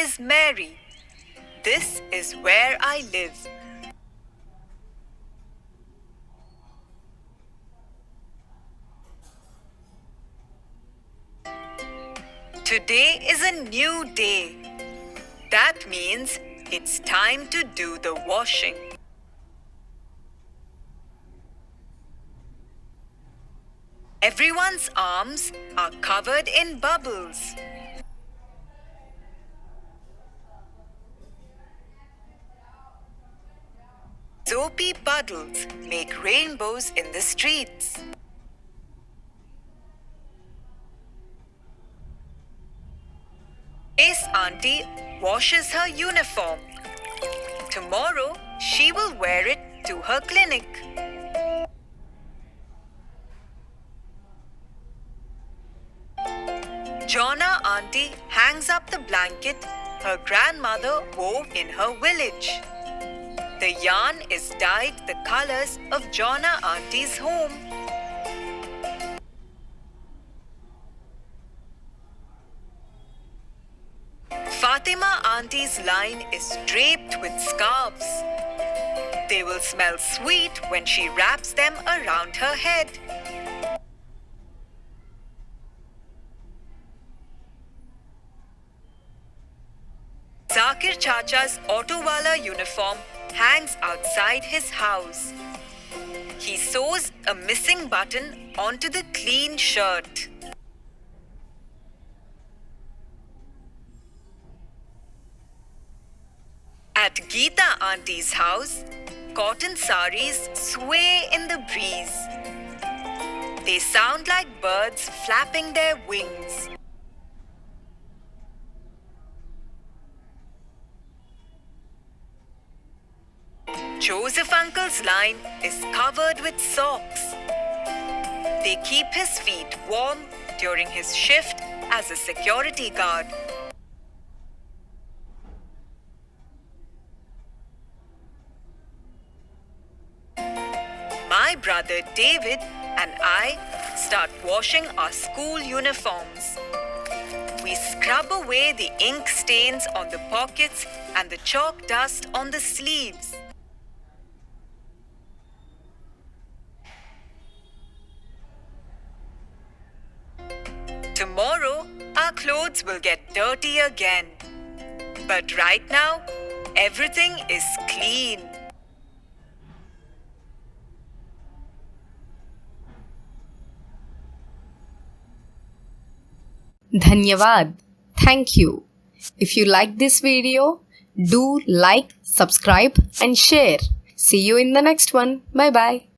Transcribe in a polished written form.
is Mary. This is where I live. Today is a new day. That means it's time to do the washing. Everyone's arms are covered in bubbles. Soapy puddles make rainbows in the streets. Grace Auntie washes her uniform. Tomorrow, she will wear it to her clinic. Jonna Auntie hangs up the blanket her grandmother wove in her village. The yarn is dyed the colors of Jonna Auntie's home. Fatima Auntie's line is draped with scarves. They will smell sweet when she wraps them around her head. Zakir Chacha's Autowala uniform hangs outside his house. He sews a missing button onto the clean shirt. At Geeta Auntie's house, cotton saris sway in the breeze. They sound like birds flapping their wings. Joseph Uncle's line is covered with socks. They keep his feet warm during his shift as a security guard. My brother David and I start washing our school uniforms. We scrub away the ink stains on the pockets and the chalk dust on the sleeves. Tomorrow, our clothes will get dirty again. But right now, everything is clean. Dhanyavad. Thank you. If you like this video, do like, subscribe and share. See you in the next one. Bye bye.